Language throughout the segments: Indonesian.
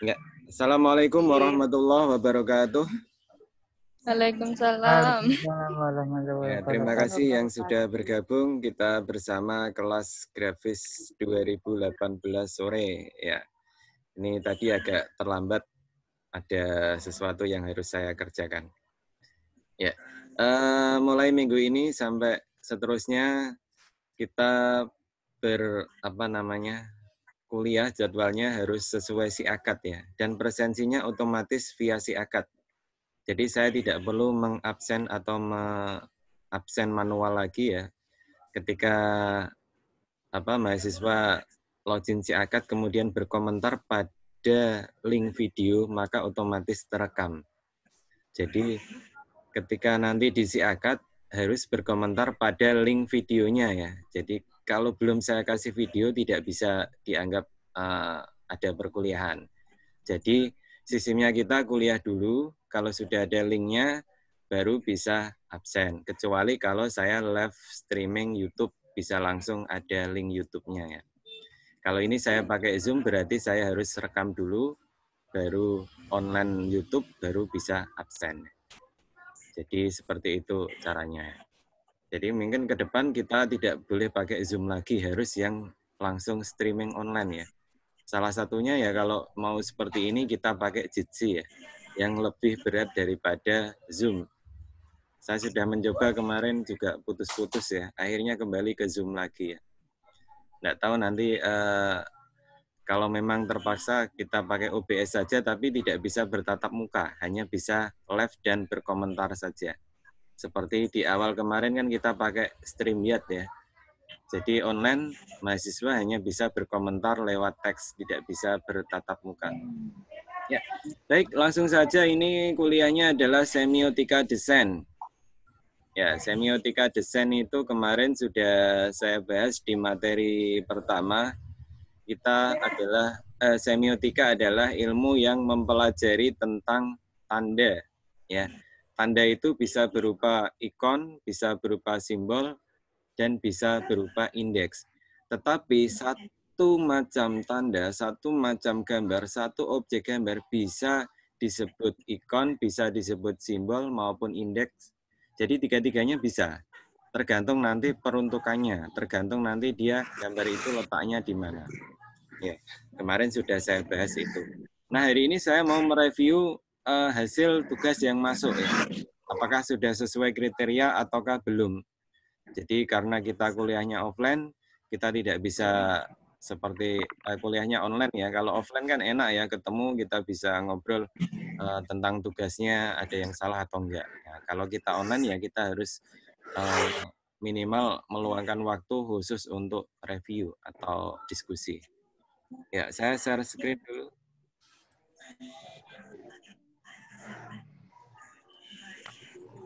Ya. Assalamualaikum warahmatullahi wabarakatuh. Waalaikumsalam. Ya, terima kasih yang sudah bergabung. Kita bersama kelas grafis 2018 sore. Ya, ini tadi agak terlambat. Ada sesuatu yang harus saya kerjakan. Ya, mulai minggu ini sampai seterusnya kita kuliah jadwalnya harus sesuai SIAKAD ya, dan presensinya otomatis via SIAKAD. Jadi saya tidak perlu mengabsen atau absen manual lagi ya. Ketika mahasiswa login SIAKAD kemudian berkomentar pada link video, maka otomatis terekam. Jadi ketika nanti di SIAKAD harus berkomentar pada link videonya ya. Jadi kalau belum saya kasih video tidak bisa dianggap ada perkuliahan. Jadi sistemnya kita kuliah dulu, kalau sudah ada linknya baru bisa absen. Kecuali kalau saya live streaming YouTube bisa langsung ada link YouTube-nya ya. Kalau ini saya pakai Zoom berarti saya harus rekam dulu, baru online YouTube, baru bisa absen. Jadi seperti itu caranya. Jadi mungkin ke depan kita tidak boleh pakai Zoom lagi, harus yang langsung streaming online ya. Salah satunya ya kalau mau seperti ini kita pakai Jitsi ya, yang lebih berat daripada Zoom. Saya sudah mencoba kemarin juga putus-putus ya, akhirnya kembali ke Zoom lagi ya. Nggak tahu nanti kalau memang terpaksa kita pakai OBS saja tapi tidak bisa bertatap muka, hanya bisa live dan berkomentar saja. Seperti di awal kemarin kan kita pakai StreamYard ya. Jadi online mahasiswa hanya bisa berkomentar lewat teks, tidak bisa bertatap muka. Ya, baik langsung saja ini kuliahnya adalah semiotika desain. Ya, semiotika desain itu kemarin sudah saya bahas di materi pertama. Semiotika adalah ilmu yang mempelajari tentang tanda. Ya, tanda itu bisa berupa ikon, bisa berupa simbol, dan bisa berupa indeks. Tetapi satu macam tanda, satu macam gambar, satu objek gambar bisa disebut ikon, bisa disebut simbol maupun indeks. Jadi tiga-tiganya bisa. Tergantung nanti peruntukannya, tergantung nanti dia gambar itu letaknya di mana. Ya, kemarin sudah saya bahas itu. Nah, hari ini saya mau mereview hasil tugas yang masuk ya. Apakah sudah sesuai kriteria ataukah belum? Jadi karena kita kuliahnya offline, kita tidak bisa seperti kuliahnya online ya. Kalau offline kan enak ya, ketemu kita bisa ngobrol tentang tugasnya, ada yang salah atau enggak. Nah, kalau kita online ya kita harus minimal meluangkan waktu khusus untuk review atau diskusi. Ya, saya share screen dulu.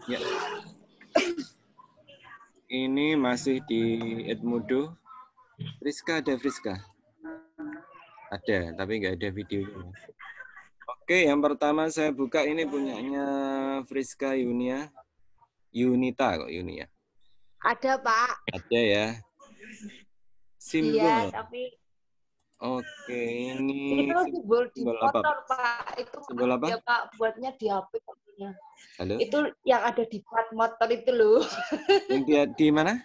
Ya. Ini masih di Edmodo. Friska ada Friska? Ada, tapi nggak ada videonya. Oke, yang pertama saya buka ini punyanya Friska Yunita kok Yunia. Ada, Pak. Ada ya. Simbol. Iya, tapi oke, ini itu simbol di motor, apa? Pak. Itu simbol apa? Ya, Pak, buatnya di HP. Halo? Itu yang ada di plat motor itu loh. Yang di mana?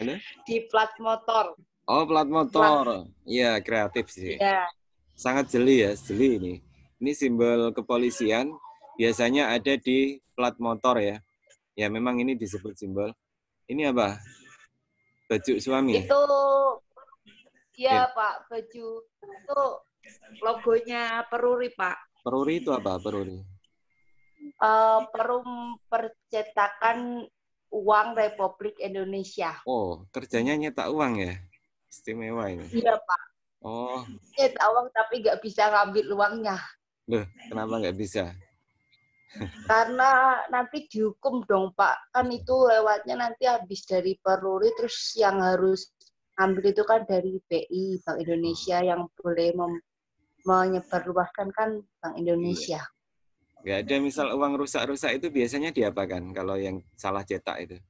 Halo? Di plat motor. Oh, plat motor. Iya, kreatif sih. Iya. Sangat jeli ya, jeli ini. Ini simbol kepolisian, biasanya ada di plat motor ya. Ya, memang ini disebut simbol. Ini apa? Baju suami? Itu, ya Pak, baju. Itu logonya Peruri, Pak. Peruri itu apa, Peruri? Perum Percetakan Uang Republik Indonesia. Oh, kerjanya nyetak uang ya? Istimewa ini. Iya, Pak. Oh. Nyetak uang tapi nggak bisa ngambil uangnya. Loh, kenapa nggak bisa? Karena nanti dihukum dong, Pak. Kan itu lewatnya nanti habis dari Peruri, terus yang harus ambil itu kan dari BI, Bank Indonesia, yang boleh menyebarluaskan kan Bank Indonesia. Nggak ada misal uang rusak-rusak itu biasanya diapakan kalau yang salah cetak itu?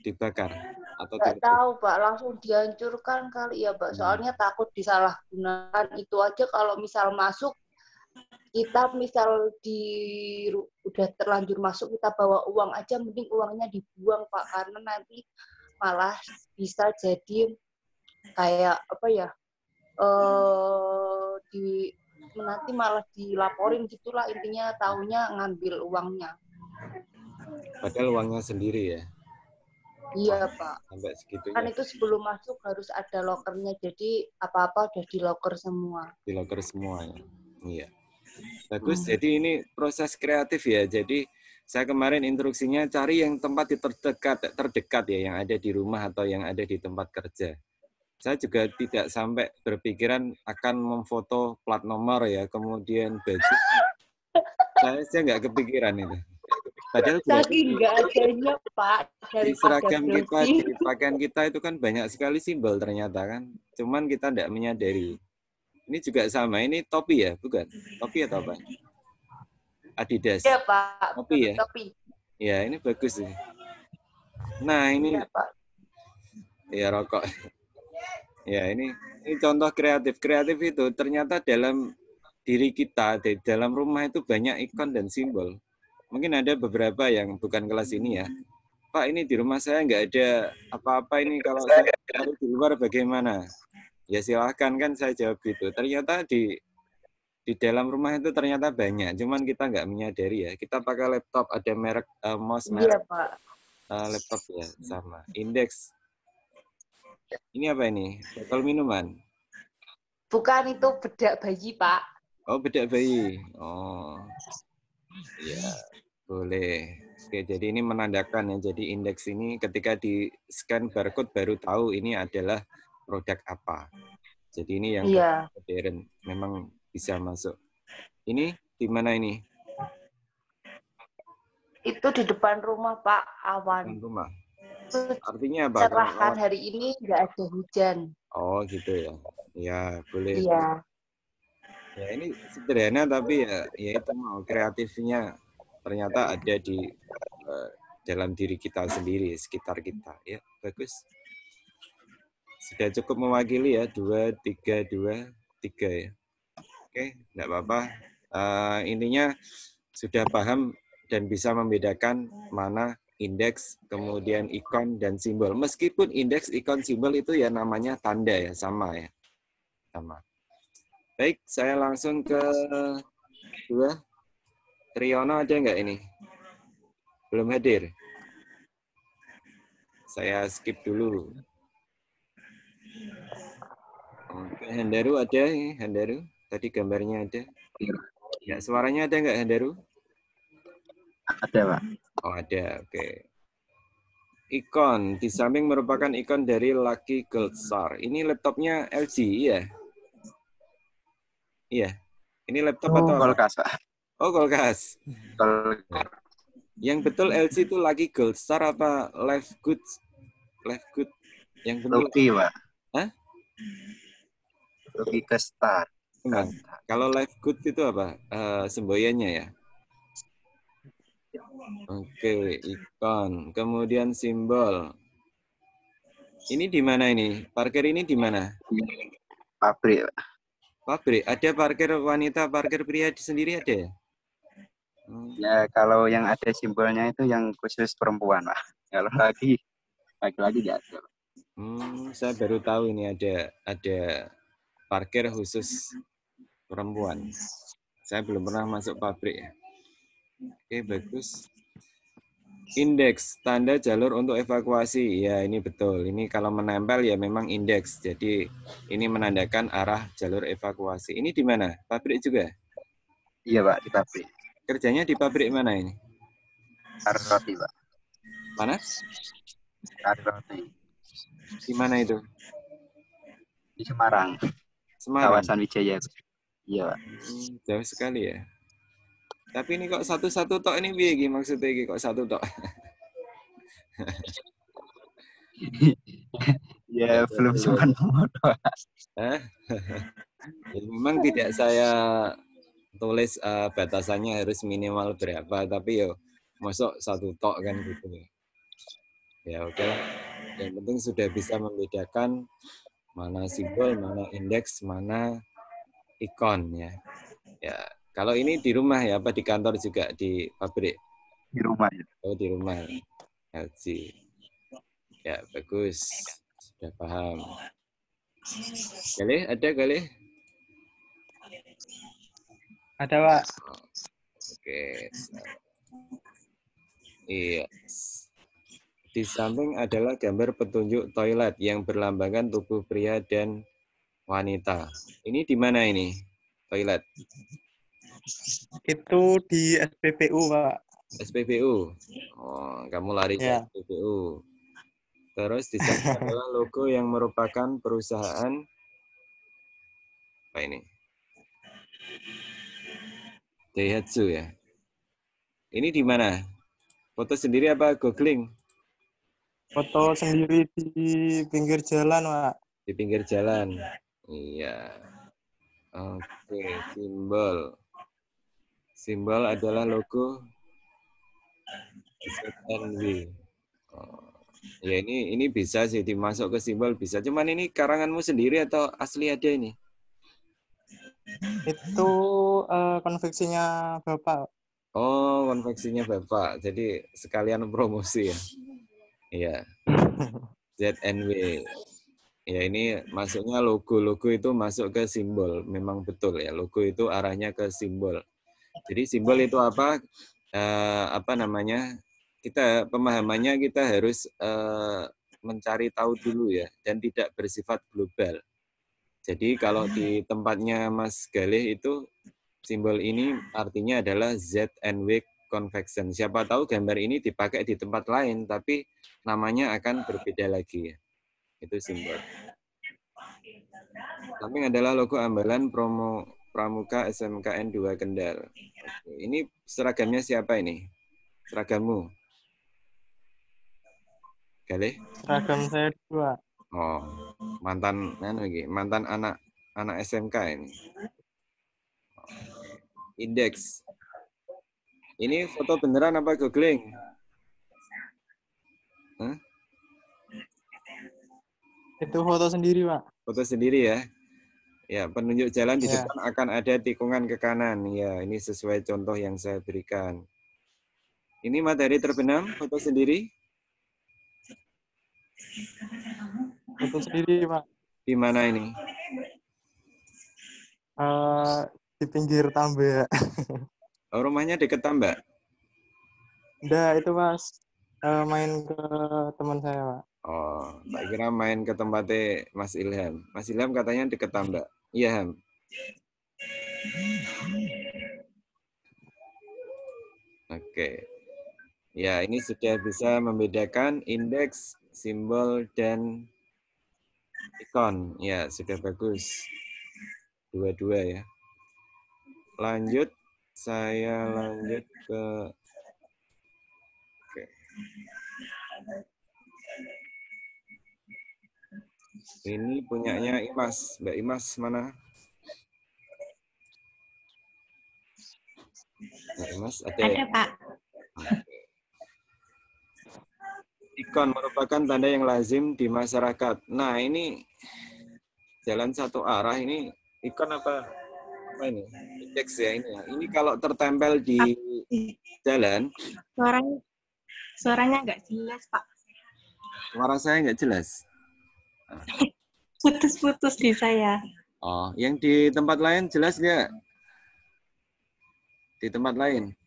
dibakar atau Nggak ditutup? tahu Pak, langsung dihancurkan kali ya Pak. Soalnya takut disalahgunakan. Itu aja kalau misal masuk, kita misal udah terlanjur masuk, kita bawa uang aja, mending uangnya dibuang Pak. Karena nanti malah bisa jadi kayak apa ya, nanti malah dilaporin gitulah, intinya taunya ngambil uangnya. Padahal uangnya sendiri ya. Iya Pak. Sampai segitunya. Kan itu sebelum masuk harus ada lokernya, jadi apa-apa udah di loker semua. Di loker semua ya. Iya. Bagus. Jadi ini proses kreatif ya. Jadi saya kemarin instruksinya cari yang tempat terdekat ya, yang ada di rumah atau yang ada di tempat kerja. Saya juga tidak sampai berpikiran akan memfoto plat nomor ya, kemudian baju. Saya nggak kepikiran itu. Padahal saking nggak adanya Pak di daripada seragam kita, browsing. di pakaian kita itu kan banyak sekali simbol ternyata kan. Cuman kita tidak menyadari. Ini juga sama. Ini topi ya, bukan? Topi atau apa? Adidas. Iya Pak, Topi ya. topi. Ya ini bagus sih. Nah ini. Iya Pak. Ya rokok. Ya ini contoh kreatif. Kreatif itu ternyata dalam diri kita, di dalam rumah itu banyak ikon dan simbol. Mungkin ada beberapa yang bukan kelas ini ya. Pak, ini di rumah saya nggak ada apa-apa ini, kalau saya cari di luar bagaimana? Ya silahkan, kan saya jawab gitu. Ternyata di dalam rumah itu ternyata banyak, cuman kita nggak menyadari ya. Kita pakai laptop, ada merek mouse merek Iya Pak. laptop ya, sama. Index. Ini apa ini? Botol minuman. Bukan, itu bedak bayi Pak. Oh, bedak bayi. Oh, ya boleh. Oke, jadi ini menandakan ya. Jadi indeks ini ketika di scan barcode baru tahu ini adalah produk apa. Jadi ini yang modern, memang bisa masuk. Ini di mana ini? Itu di depan rumah Pak, awan. Depan rumah. Artinya apa? Cerahkan hari ini nggak ada hujan. Oh gitu ya. Ya boleh. Iya. Ya ini sederhana tapi ya itu mau kreatifnya ternyata ada di dalam diri kita sendiri, sekitar kita. Ya, bagus. Sudah cukup mewakili ya, 2, 3, 2, 3 ya. Oke, enggak apa-apa. Intinya sudah paham dan bisa membedakan mana indeks, kemudian ikon, dan simbol. Meskipun indeks, ikon, simbol itu ya namanya tanda ya, sama ya. Sama. Baik, saya langsung ke 2. Triyono ada nggak ini? Belum hadir. Saya skip dulu. Oke, Hendaru ada ya, Hendaru. Tadi gambarnya ada. Ya, suaranya ada nggak, Hendaru? Ada, Pak. Oh, ada. Oke. Ikon. Di samping merupakan ikon dari Lucky Gold Star. Ini laptopnya LG, iya? Iya. Ini laptop atau apa? Kulkas, Pak. Oh, kulkas. Kulkas. Yang betul LG itu Lucky Gold Star apa Live Good? Live Good. Yang betul. Lucky, Pak. Hah? Lucky ke Star. Enggak. Kalau Live Good itu apa? Semboyannya ya? Oke, ikon. Kemudian simbol. Ini di mana ini? Parkir ini di mana? Pabrik. Pabrik. Ada parkir wanita, parkir pria sendiri ada ya? Ya, kalau yang ada simbolnya itu yang khusus perempuan, Pak. Kalau laki-laki tidak ada. Saya baru tahu ini ada parkir khusus perempuan. Saya belum pernah masuk pabrik ya. Oke, bagus. Indeks, tanda jalur untuk evakuasi. Ya, ini betul. Ini kalau menempel ya memang indeks. Jadi ini menandakan arah jalur evakuasi. Ini di mana? Pabrik juga? Iya, Pak, di pabrik. Kerjanya di pabrik mana ini? Roti, Pak. Mana? Roti. Di mana itu? Di Semarang. Semarang. Kawasan Wijaya. Iya, Pak. Jauh sekali ya. Tapi ini kok satu-satu tok ini piye iki maksudnya iki kok satu tok? Ya, belum sempat memoto. Ya, memang tidak saya tulis batasannya harus minimal berapa, tapi yo mosok satu tok kan gitu. Ya oke lah. Yang penting sudah bisa membedakan mana simbol, mana indeks, mana ikon ya. Ya, kalau ini di rumah ya, apa di kantor juga, di pabrik? Di rumah ya. Oh, di rumah. LG. Ya, bagus. Sudah paham. Galih, ada Galih? Ada, Pak. Oke. Iya. Di samping adalah gambar petunjuk toilet yang berlambangkan tubuh pria dan wanita. Ini di mana ini? Toilet. Itu di SPBU, Pak. SPBU. Oh, kamu lari ke Ya. SPBU. Terus di sana adalah logo yang merupakan perusahaan apa ini? Daihatsu ya. Ini di mana? Foto sendiri apa googling? Foto sendiri di pinggir jalan, Pak. Di pinggir jalan. Iya. Oke, simbol. Simbol adalah logo ZNW. Oh. Ya ini bisa sih dimasuk ke simbol bisa. Cuman ini karanganmu sendiri atau asli ada ini? Itu konveksinya Bapak. Oh, konveksinya Bapak. Jadi sekalian promosi ya. Iya. ZNW. Ya ini masuknya logo itu masuk ke simbol. Memang betul ya. Logo itu arahnya ke simbol. Jadi simbol itu apa? Apa namanya? Kita pemahamannya kita harus mencari tahu dulu ya dan tidak bersifat global. Jadi kalau di tempatnya Mas Galih itu simbol ini artinya adalah ZNW Convection. Siapa tahu gambar ini dipakai di tempat lain tapi namanya akan berbeda lagi ya. Itu simbol. Samping adalah logo ambalan Pramuka SMKN 2 Kendal. Oke. Ini seragamnya siapa ini? Seragammu? Galih? Seragam saya 2. Oh, mantan anak SMK ini. Indeks. Ini foto beneran apa googling? Hah? Itu foto sendiri, Pak. Foto sendiri ya. Ya, penunjuk jalan di Ya. depan akan ada tikungan ke kanan. Ya, ini sesuai contoh yang saya berikan. Ini matahari terbenam, foto sendiri? Foto sendiri, Pak. Di mana ini? Di pinggir tambak. Oh, rumahnya dekat tambak? Udah, itu Mas. Main ke teman saya, Pak. Oh, tak kira main ke tempatnya Mas Ilham. Mas Ilham katanya dekat tambak. Iya, Ham. Oke. Ya, ini sudah bisa membedakan indeks, simbol, dan ikon. Ya, sudah bagus. Dua-dua ya. Lanjut, saya lanjut ke... Oke. Ini punyanya Imas. Mbak Imas mana? Mbak Imas ada? Ada, Pak. Ikon merupakan tanda yang lazim di masyarakat. Nah, ini jalan satu arah ini ikon apa ini? Indeks ya ini. Ini kalau tertempel di jalan. Suaranya nggak jelas, Pak. Suara saya nggak jelas. Putus-putus di saya. Oh, yang di tempat lain jelas nggak? Di tempat lain?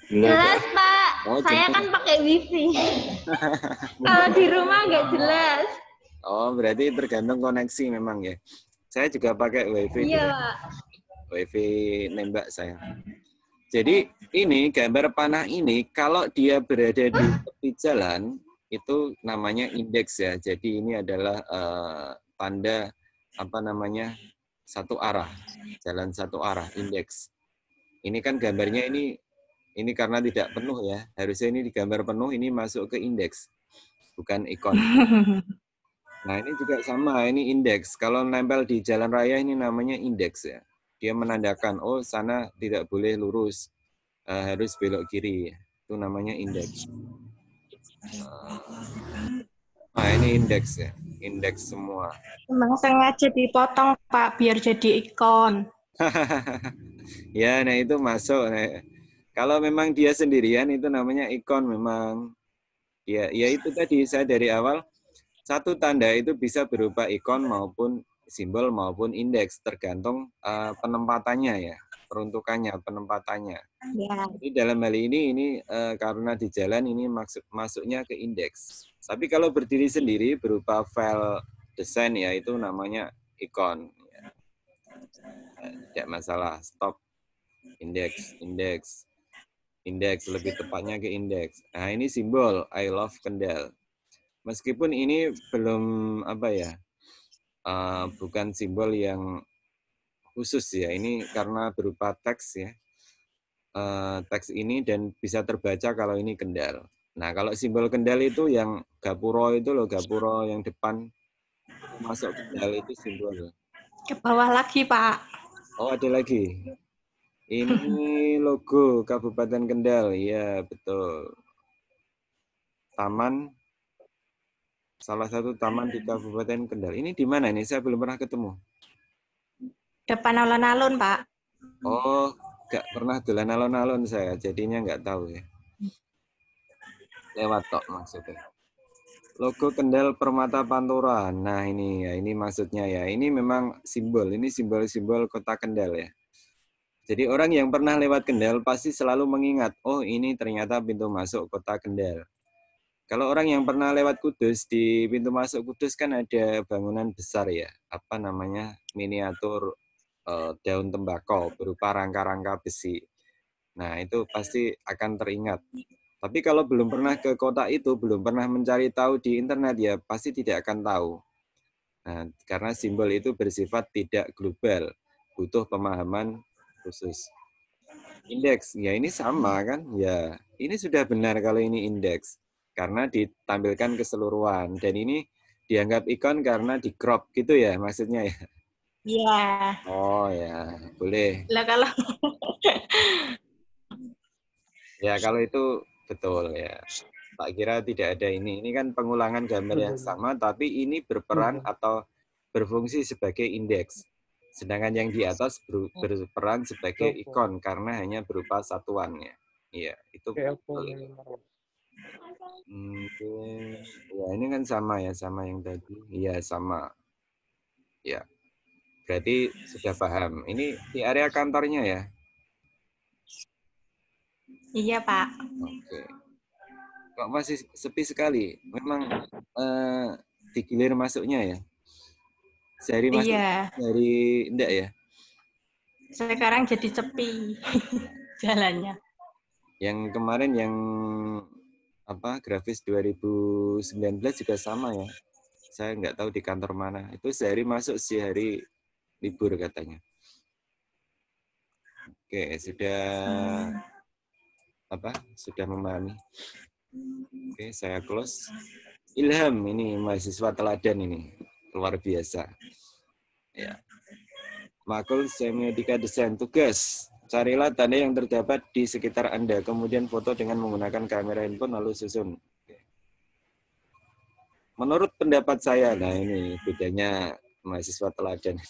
Jelas, Pak. Oh, Saya jelas. kan pakai wifi. Kalau di rumah nggak jelas. Oh, berarti tergantung koneksi memang ya. Saya juga pakai wifi. Iya, Pak. Wifi nembak saya. Jadi ini gambar panah ini kalau dia berada di tepi jalan itu namanya indeks ya. Jadi ini adalah tanda apa namanya satu arah, jalan satu arah, indeks. Ini kan gambarnya ini karena tidak penuh ya. Harusnya ini digambar penuh, ini masuk ke indeks, bukan ikon. Nah ini juga sama, ini indeks. Kalau nempel di jalan raya ini namanya indeks ya. Dia menandakan, oh sana tidak boleh lurus, harus belok kiri. Itu namanya indeks. Nah, ini indeks ya. Indeks semua. Memang sengaja dipotong, Pak, biar jadi ikon. Ya, nah itu masuk. Nah, kalau memang dia sendirian itu namanya ikon memang. Ya, ya itu tadi saya dari awal satu tanda itu bisa berupa ikon maupun simbol maupun indeks tergantung penempatannya ya, peruntukannya, penempatannya. Ya. Jadi dalam hal ini karena di jalan ini masuknya ke indeks. Tapi kalau berdiri sendiri berupa file desain ya itu namanya ikon. Ya. Tidak masalah. Stop. Indeks, indeks, indeks lebih tepatnya ke indeks. Nah ini simbol I love Kendal. Meskipun ini belum bukan simbol yang khusus ya. Ini karena berupa teks ya. Teks ini dan bisa terbaca kalau ini Kendal. Nah, kalau simbol Kendal itu yang gapuro itu loh, gapuro yang depan masuk Kendal itu simbol. Ke bawah lagi, Pak. Oh, ada lagi. Ini logo Kabupaten Kendal. Iya, betul. Taman, salah satu taman di Kabupaten Kendal. Ini di mana ini? Saya belum pernah ketemu. Depan alun-alun, Pak. Oh, nggak pernah dolan alun-alun saya, jadinya nggak tahu ya. Lewat tok maksudnya. Logo Kendal Permata Pantura. Nah ini ya, ini maksudnya ya. Ini memang simbol, ini simbol-simbol kota Kendal ya. Jadi orang yang pernah lewat Kendal pasti selalu mengingat, oh ini ternyata pintu masuk kota Kendal. Kalau orang yang pernah lewat Kudus, di pintu masuk Kudus kan ada bangunan besar ya, apa namanya, miniatur daun tembakau berupa rangka-rangka besi. Nah itu pasti akan teringat. Tapi kalau belum pernah ke kota itu, belum pernah mencari tahu di internet ya pasti tidak akan tahu. Nah, karena simbol itu bersifat tidak global, butuh pemahaman khusus. Indeks, ya ini sama kan? Ya, ini sudah benar kalau ini indeks. Karena ditampilkan keseluruhan. Dan ini dianggap ikon karena di crop gitu ya maksudnya ya? Iya. Oh ya, boleh. Lah kalau Ya kalau itu betul ya. Tak kira tidak ada ini. Ini kan pengulangan gambar yang sama, tapi ini berperan atau berfungsi sebagai indeks. Sedangkan yang di atas berperan sebagai ikon karena hanya berupa satuannya. Iya, itu betul. Ya, ini kan sama ya, sama yang tadi. Iya, sama. Ya, berarti sudah paham. Ini di area kantornya ya? iya, Pak. Oke. Kok masih sepi sekali? Memang digilir masuknya ya? Sehari masuk, Iya. sehari enggak ya? Sekarang jadi sepi jalannya. Yang kemarin yang grafis 2019 juga sama ya. Saya nggak tahu di kantor mana. Itu sehari masuk, sehari libur katanya. Oke, sudah memahami. Oke, saya close. Ilham ini mahasiswa teladan ini luar biasa. Ya. Makul semiotika desain tugas. Carilah tanda yang terdapat di sekitar Anda, kemudian foto dengan menggunakan kamera handphone lalu susun. Menurut pendapat saya, nah ini bedanya mahasiswa teladan.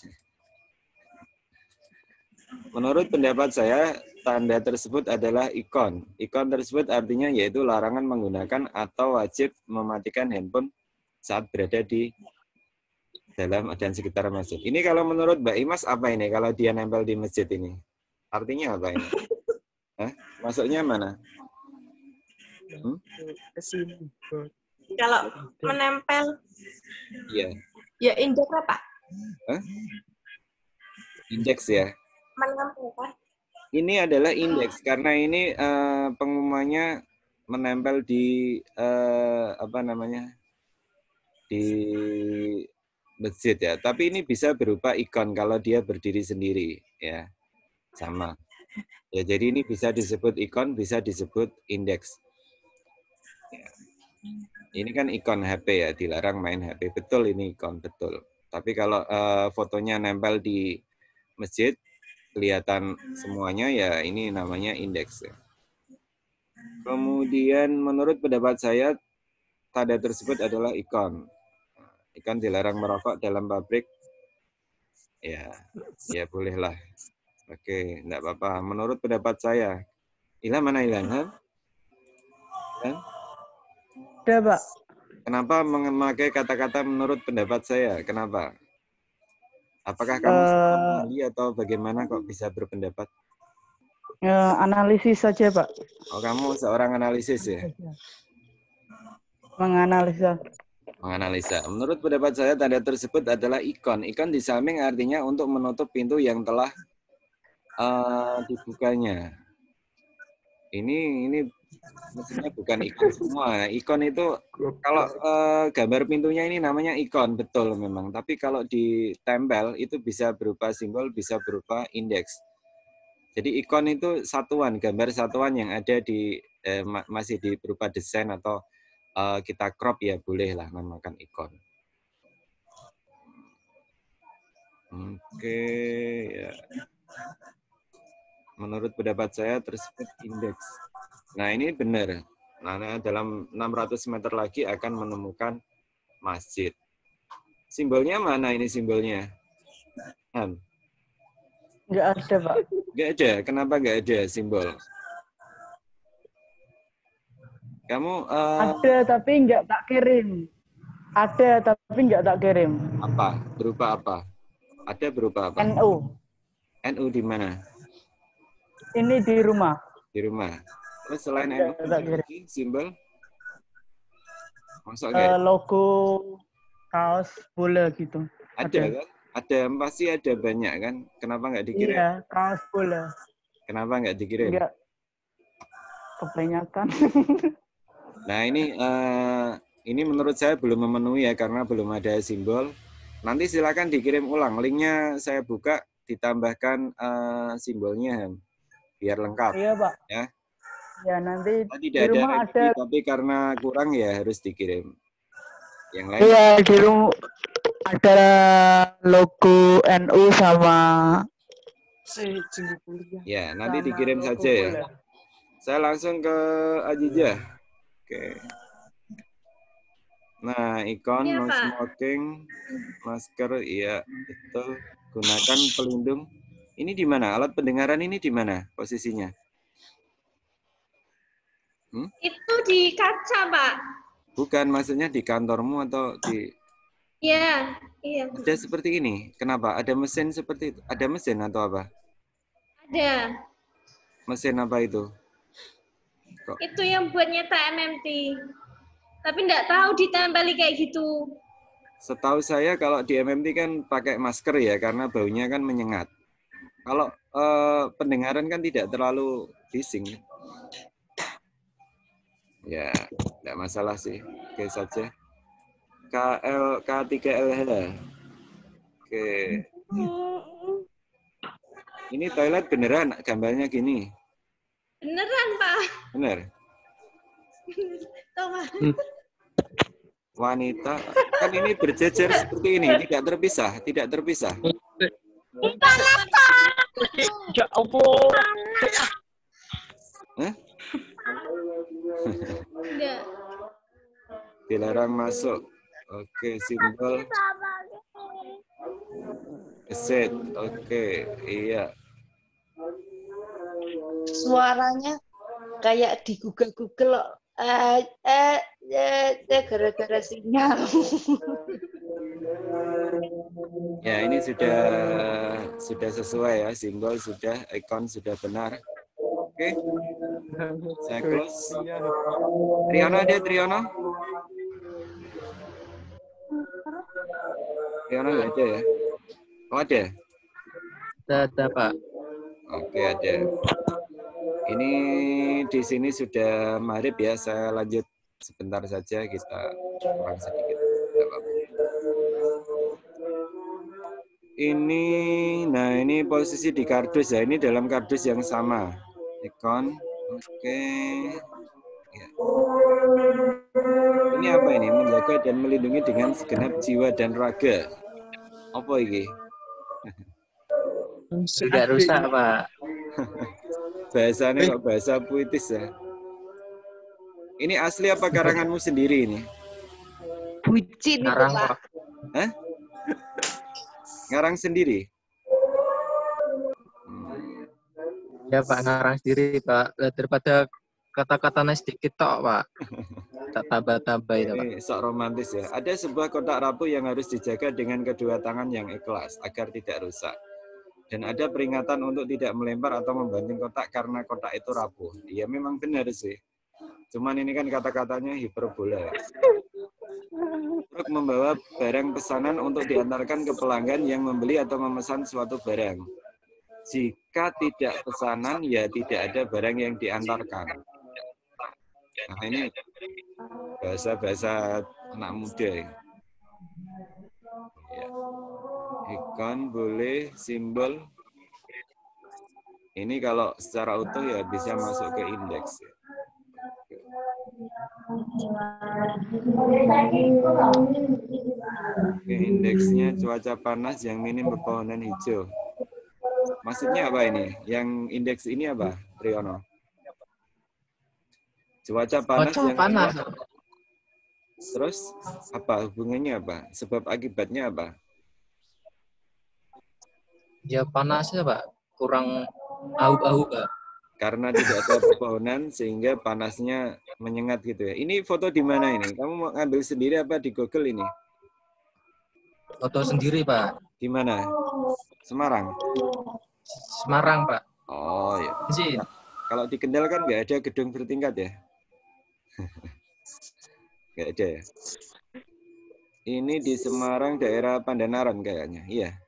Menurut pendapat saya, tanda tersebut adalah ikon. Ikon tersebut artinya yaitu larangan menggunakan atau wajib mematikan handphone saat berada di dalam dan sekitar masjid. Ini kalau menurut Mbak Imas apa ini kalau dia nempel di masjid ini? Artinya apa ini? Hah? Masuknya mana? Kalau menempel, Iya. ya indeks apa? Hah? Indeks ya. Menempel kan? Ini adalah indeks karena ini pengumumannya menempel di di masjid ya. Tapi ini bisa berupa ikon kalau dia berdiri sendiri ya. Sama. Ya, jadi ini bisa disebut ikon, bisa disebut indeks. Ya. Ini kan ikon HP ya, dilarang main HP. Betul ini ikon, betul. Tapi kalau fotonya nempel di masjid, kelihatan semuanya ya ini namanya indeks ya. Kemudian menurut pendapat saya tanda tersebut adalah ikon. Ikon dilarang merokok dalam pabrik. Ya, ya bolehlah. Oke, enggak apa-apa. Menurut pendapat saya. Ilham mana Ilham? Ilham? Ada, Pak. Kenapa memakai kata-kata menurut pendapat saya? Kenapa? Apakah kamu seorang ahli atau bagaimana kok bisa berpendapat? Analisis saja, Pak. Oh, kamu seorang analisis ya? Menganalisa. Menganalisa. Menurut pendapat saya, tanda tersebut adalah ikon. Ikon di samping artinya untuk menutup pintu yang telah dibukanya. Ini maksudnya bukan ikon semua. Ikon itu kalau gambar pintunya ini namanya ikon, betul memang. Tapi kalau ditempel itu bisa berupa simbol, bisa berupa indeks. Jadi ikon itu satuan, gambar satuan yang ada di masih di berupa desain atau kita crop ya bolehlah namakan ikon. Oke, ya. Menurut pendapat saya tersebut indeks. Nah ini benar. Nah dalam 600 meter lagi akan menemukan masjid. Simbolnya mana ini simbolnya? Nggak ada, Pak. Nggak ada. Kenapa nggak ada simbol? Kamu ada tapi nggak tak kirim. Ada tapi nggak tak kirim. Apa? Berupa apa? Ada berupa apa? NU. NU di mana? Ini di rumah. Di rumah. Terus selain NU lagi simbol? Masuk logo kaos bola gitu. Ada kan? Ada, pasti ada banyak kan? Kenapa nggak dikirim? Iya, kaos bola. Kenapa nggak dikirim? Enggak. Kebanyakan. Nah ini menurut saya belum memenuhi ya karena belum ada simbol. Nanti silakan dikirim ulang. Linknya saya buka, ditambahkan simbolnya biar lengkap. Iya, Pak. Ya. Ya nanti Tidak di rumah ada, ada. tapi karena kurang ya harus dikirim. Yang lain. Iya, di rumah ada logo NU sama. Ya, nanti dikirim saja ya. Saya langsung ke Ajijah. Oke. Nah, ikon Iya, no Pak. smoking, masker, iya betul. Gunakan pelindung. Ini di mana? Alat pendengaran ini di mana posisinya? Itu di kaca, Pak. Bukan, maksudnya di kantormu atau di... Iya, iya. Ada seperti ini. Kenapa? Ada mesin seperti itu? Ada mesin atau apa? Ada. Mesin apa itu? Kok? Itu yang buat nyetak MMT. Tapi nggak tahu ditempeli kayak gitu. Setahu saya kalau di MMT kan pakai masker ya, karena baunya kan menyengat. Kalau pendengaran kan tidak terlalu bising. Ya, tidak masalah sih. Oke saja. K3LH. Oke. Ini toilet beneran gambarnya gini. Beneran, Pak. Bener. Tuh, Pak. Wanita. Kan ini berjejer seperti ini, tidak terpisah, tidak terpisah. Ya Allah. Hah? Enggak. Dilarang masuk. Oke, simbol. Set. Oke, iya. Suaranya kayak di Google gara-gara sinyal. Ya, ini sudah sesuai ya, simbol sudah, ikon sudah benar. Oke. Saya close. Triana ada, Triana? Triana nggak ada ya? Oh ada? Ada, Pak. Oke, ada. Ini di sini sudah maghrib ya, saya lanjut sebentar saja, kita kurang sedikit. Ini posisi di kardus ya, ini dalam kardus yang sama. Ikon, oke. Ya. Ini apa ini? Menjaga dan melindungi dengan segenap jiwa dan raga. Apa ini? Tidak rusak, Pak. Bahasanya kok bahasa puitis ya. Ini asli apa karanganmu sendiri ini? Bucin itu, Ngarang, Pak. Pak. Hah? Ngarang sendiri? Ya, Pak, ngarang sendiri, Pak. Daripada kata-katanya sedikit tok, Pak. Tak tambah-tambah itu, Pak. Ini sok romantis ya. Ada sebuah kotak rapuh yang harus dijaga dengan kedua tangan yang ikhlas agar tidak rusak. Dan ada peringatan untuk tidak melempar atau membanting kotak karena kotak itu rapuh. Iya memang benar sih. Cuman ini kan kata-katanya hiperbola ya. Truk membawa barang pesanan untuk diantarkan ke pelanggan yang membeli atau memesan suatu barang. Jika tidak pesanan, ya tidak ada barang yang diantarkan. Nah ini bahasa-bahasa anak muda ya. Ya. Ikon boleh, simbol. Ini kalau secara utuh ya bisa masuk ke indeks. Ya. Oke, indeksnya cuaca panas yang minim pepohonan hijau. Maksudnya apa ini? Yang indeks ini apa, Triyono? Cuaca panas Cuaca yang panas. Terus apa hubungannya apa? Sebab akibatnya apa? Ya panasnya, Pak. Kurang ahu-ahu, Pak. Karena tidak ada pepohonan sehingga panasnya menyengat gitu ya. Ini foto di mana ini? Kamu mau ngambil sendiri apa di Google ini? Foto sendiri, Pak. Di mana? Semarang. Semarang, Pak. Oh ya. Sih. Kalau di Kendal kan nggak ada gedung bertingkat ya? Nggak ada ya? Ini di Semarang daerah Pandanaran kayaknya. Iya.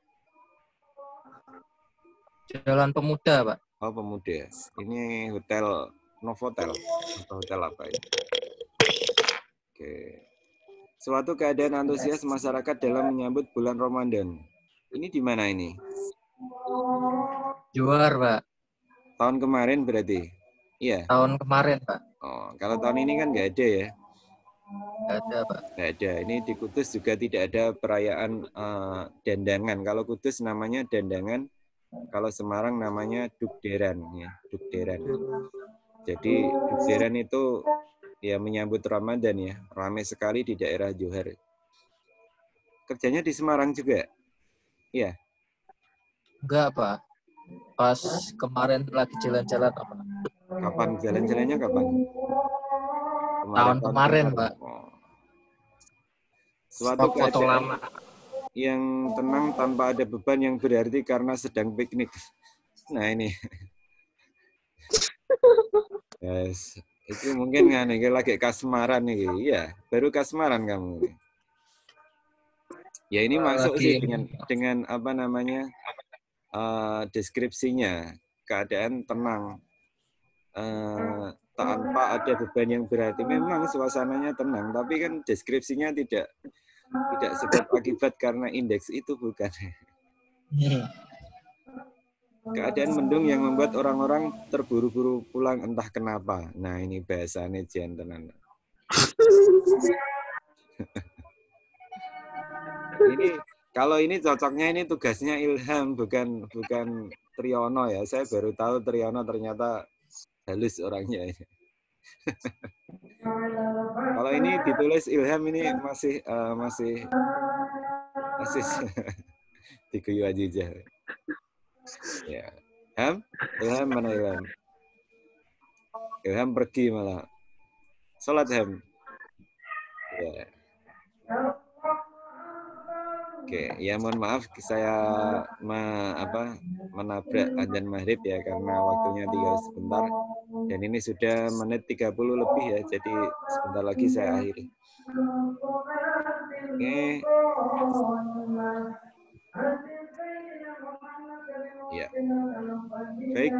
Jalan Pemuda, Pak. Oh Pemuda. Ini hotel Novotel atau hotel apa ya? Oke. Suatu keadaan antusias masyarakat dalam menyambut bulan Ramadan. Ini di mana ini? Juar, Pak. Tahun kemarin berarti? Iya. Tahun kemarin, Pak. Oh, kalau tahun ini kan nggak ada ya? Nggak ada, Pak. Nggak ada. Ini di Kudus juga tidak ada perayaan dandangan. Kalau Kudus namanya dandangan, kalau Semarang namanya dukderan ya, dukderan. Jadi dukderan itu ya menyambut Ramadan ya, ramai sekali di daerah Johar. Kerjanya di Semarang juga? Iya. Enggak, Pak. Pas kemarin lagi jalan-jalan, Pak. Kapan jalan-jalannya kapan? Tahun kemarin, Pak. Oh. Suatu Foto keadaan lama. yang tenang tanpa ada beban yang berarti karena sedang piknik. Nah ini. Yes. Itu mungkin kan lagi kasmaran nih. Iya, baru kasmaran kamu. Ya ini masuk sih dengan apa namanya deskripsinya, keadaan tenang tanpa ada beban yang berarti. Memang suasananya tenang, tapi kan deskripsinya tidak sebab akibat karena indeks itu bukan. Keadaan mendung yang membuat orang-orang terburu-buru pulang entah kenapa. Nah ini bahasanya jantenan. Ini kalau ini cocoknya ini tugasnya Ilham bukan Triyono ya. Saya baru tahu Triyono ternyata halus orangnya. Kalau ini ditulis Ilham ini masih diguyu aja. Ya. Ilham mana Ilham? Ilham pergi malah. Salat Ham. Ya. Oke, ya mohon maaf saya menabrak adzan maghrib ya karena waktunya tinggal sebentar dan ini sudah menit 30 lebih ya, jadi sebentar lagi saya akhiri. Oke. Ya. Baik,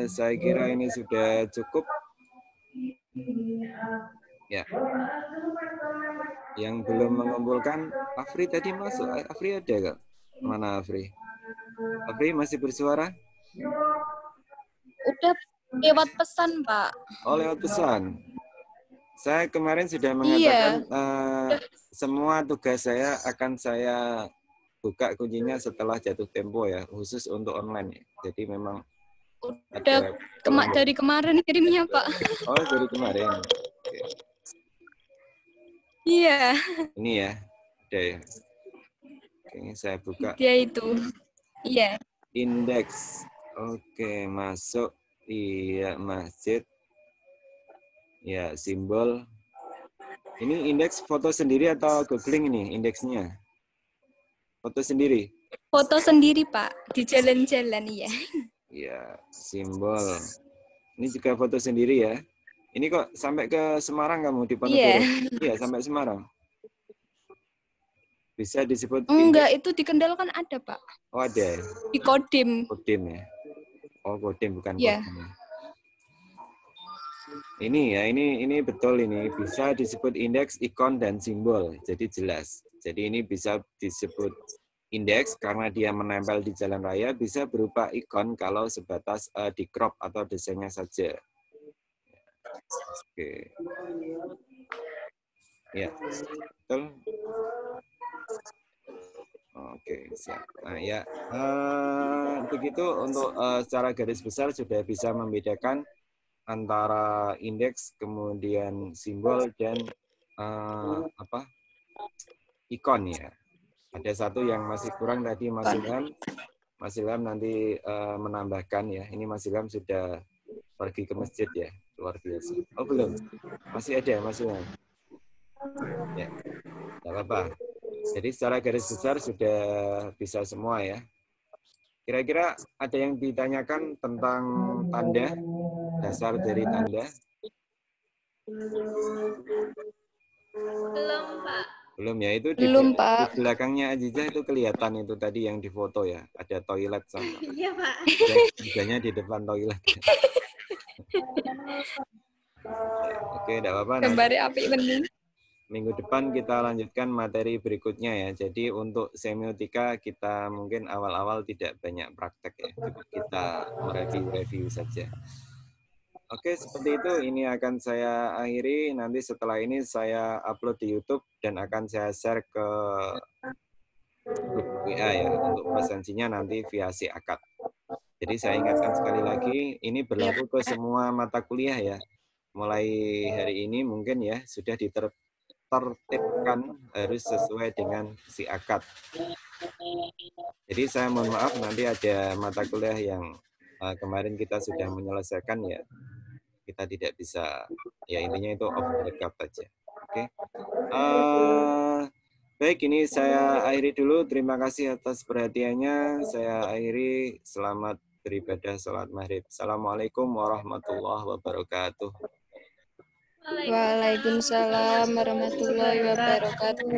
saya kira ini sudah cukup. Ya. Yang belum mengumpulkan, Afri tadi masuk. Afri ada nggak? Mana Afri? Afri masih bersuara? Udah lewat pesan, Pak. Oh, lewat pesan. Saya kemarin sudah mengatakan semua tugas saya akan saya buka kuncinya setelah jatuh tempo ya, khusus untuk online ya. Jadi memang udah dari kemarin kirimnya, Pak. Oh, dari kemarin. Oke. Iya, Ini ya. Udah ya. Oke, saya buka dia itu. Iya. indeks. Oke, masuk. Iya, masjid. Ya, simbol. Ini indeks foto sendiri atau googling ini indeksnya? Foto sendiri? Foto sendiri, Pak. Di jalan-jalan, iya. Ya, simbol. Ini juga foto sendiri ya. Ini kok sampai ke Semarang kamu di Ponorogo? Iya, sampai Semarang. Bisa disebut Enggak, indeks? itu di Kendal kan ada, Pak. Oh, ada. Di Kodim. Kodim ya. Oh, Kodim bukan Iya. Kodim. Ini ya, ini betul ini bisa disebut indeks, ikon dan simbol. Jadi jelas. Jadi ini bisa disebut indeks karena dia menempel di jalan raya, bisa berupa ikon kalau sebatas di crop atau desainnya saja. Oke. Ya, betul. Oke, siap. Nah, ya, begitu untuk secara garis besar sudah bisa membedakan antara indeks, kemudian simbol dan ikon ya. Ada satu yang masih kurang tadi Mas Ilham. Mas Ilham nanti menambahkan ya. Ini Mas Ilham sudah pergi ke masjid ya, luar biasa. Oh belum, masih ada Mas Ilham. Ya, tidak apa-apa. Jadi secara garis besar sudah bisa semua ya. Kira-kira ada yang ditanyakan tentang tanda, dasar dari tanda? Belum, Pak. Belum ya, itu Belum, di Pak. belakangnya Azizah itu kelihatan itu tadi yang difoto ya. Ada toilet sama. Iya, Pak. Mejanya di depan toilet. Oke, tidak apa-apa. Gambari api bening. Minggu depan kita lanjutkan materi berikutnya ya. Jadi untuk semiotika kita mungkin awal-awal tidak banyak praktek ya. Cukup kita mereview saja. Oke, seperti itu. Ini akan saya akhiri. Nanti setelah ini saya upload di YouTube dan akan saya share ke grup WA ya. Untuk presensinya nanti via si akad. Jadi saya ingatkan sekali lagi, ini berlaku ke semua mata kuliah ya. Mulai hari ini mungkin ya sudah ditertibkan harus sesuai dengan si akad. Jadi saya mohon maaf nanti ada mata kuliah yang kemarin kita sudah menyelesaikan ya. Kita tidak bisa, ya intinya itu off the record aja. Oke. Baik, ini saya akhiri dulu. Terima kasih atas perhatiannya. Saya akhiri. Selamat beribadah sholat maghrib. Assalamualaikum warahmatullahi wabarakatuh. Waalaikumsalam warahmatullahi wabarakatuh.